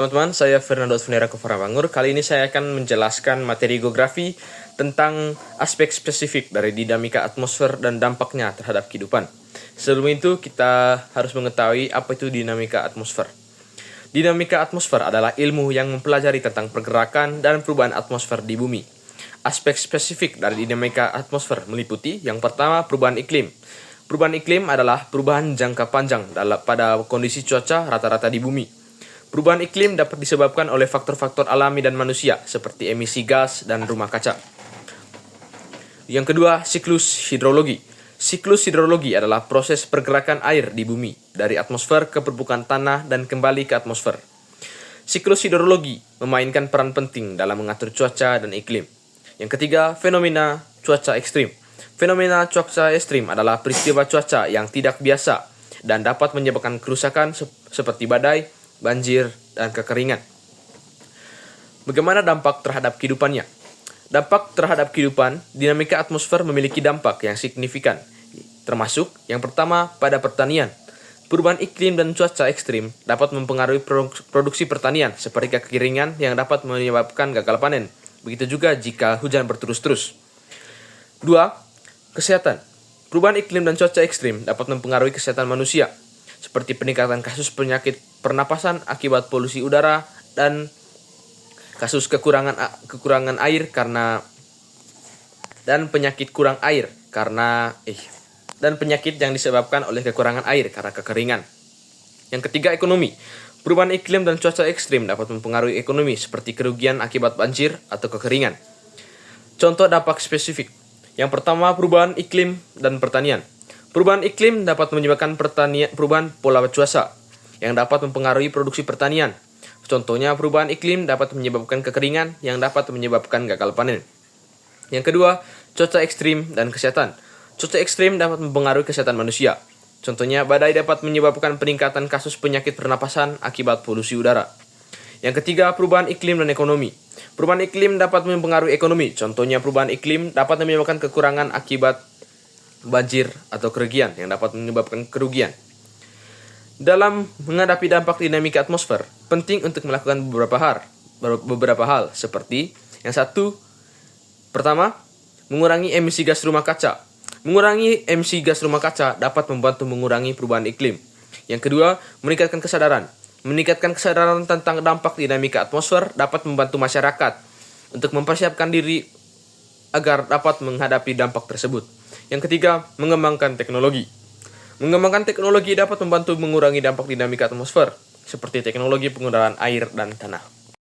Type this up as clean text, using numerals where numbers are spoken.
Teman-teman, saya Fernando Advenera Kofarabangur. Kali ini saya akan menjelaskan materi geografi tentang aspek spesifik dari dinamika atmosfer dan dampaknya terhadap kehidupan. Sebelum itu, kita harus mengetahui apa itu dinamika atmosfer. Dinamika atmosfer adalah ilmu yang mempelajari tentang pergerakan dan perubahan atmosfer di bumi. Aspek spesifik dari dinamika atmosfer meliputi yang pertama, perubahan iklim. Perubahan iklim adalah perubahan jangka panjang pada kondisi cuaca rata-rata di bumi. Perubahan iklim dapat disebabkan oleh faktor-faktor alami dan manusia, seperti emisi gas dan rumah kaca. Yang kedua, siklus hidrologi. Siklus hidrologi adalah proses pergerakan air di bumi, dari atmosfer ke permukaan tanah dan kembali ke atmosfer. Siklus hidrologi memainkan peran penting dalam mengatur cuaca dan iklim. Yang ketiga, fenomena cuaca ekstrim. Fenomena cuaca ekstrim adalah peristiwa cuaca yang tidak biasa dan dapat menyebabkan kerusakan seperti badai, banjir, dan kekeringan. Bagaimana dampak terhadap kehidupannya? Dampak terhadap kehidupan, dinamika atmosfer memiliki dampak yang signifikan, termasuk yang pertama pada pertanian. Perubahan iklim dan cuaca ekstrim dapat mempengaruhi produksi pertanian, seperti kekeringan yang dapat menyebabkan gagal panen. Begitu juga jika hujan berterus-terus. 2. Kesehatan. Perubahan iklim dan cuaca ekstrim dapat mempengaruhi kesehatan manusia, seperti peningkatan kasus penyakit pernapasan akibat polusi udara dan kasus kekurangan air dan penyakit yang disebabkan oleh kekurangan air karena kekeringan. Yang ketiga, ekonomi. Perubahan iklim dan cuaca ekstrim dapat mempengaruhi ekonomi, seperti kerugian akibat banjir atau kekeringan. Contoh dampak spesifik. Yang pertama, perubahan iklim dan pertanian. Perubahan iklim dapat menyebabkan perubahan pola cuaca yang dapat mempengaruhi produksi pertanian. Contohnya, perubahan iklim dapat menyebabkan kekeringan yang dapat menyebabkan gagal panen. Yang kedua, cuaca ekstrim dan kesehatan. Cuaca ekstrim dapat mempengaruhi kesehatan manusia. Contohnya, badai dapat menyebabkan peningkatan kasus penyakit pernapasan akibat polusi udara. Yang ketiga, perubahan iklim dan ekonomi. Perubahan iklim dapat mempengaruhi ekonomi. Contohnya, perubahan iklim dapat menyebabkan kekurangan akibat banjir atau kerugian yang dapat menyebabkan kerugian. Dalam menghadapi dampak dinamika atmosfer, penting untuk melakukan beberapa hal seperti yang satu, pertama, mengurangi emisi gas rumah kaca. Mengurangi emisi gas rumah kaca dapat membantu mengurangi perubahan iklim. Yang kedua, meningkatkan kesadaran. Meningkatkan kesadaran tentang dampak dinamika atmosfer dapat membantu masyarakat untuk mempersiapkan diri agar dapat menghadapi dampak tersebut. Yang ketiga, mengembangkan teknologi. Mengembangkan teknologi dapat membantu mengurangi dampak dinamika atmosfer, seperti teknologi penggunaan air dan tanah.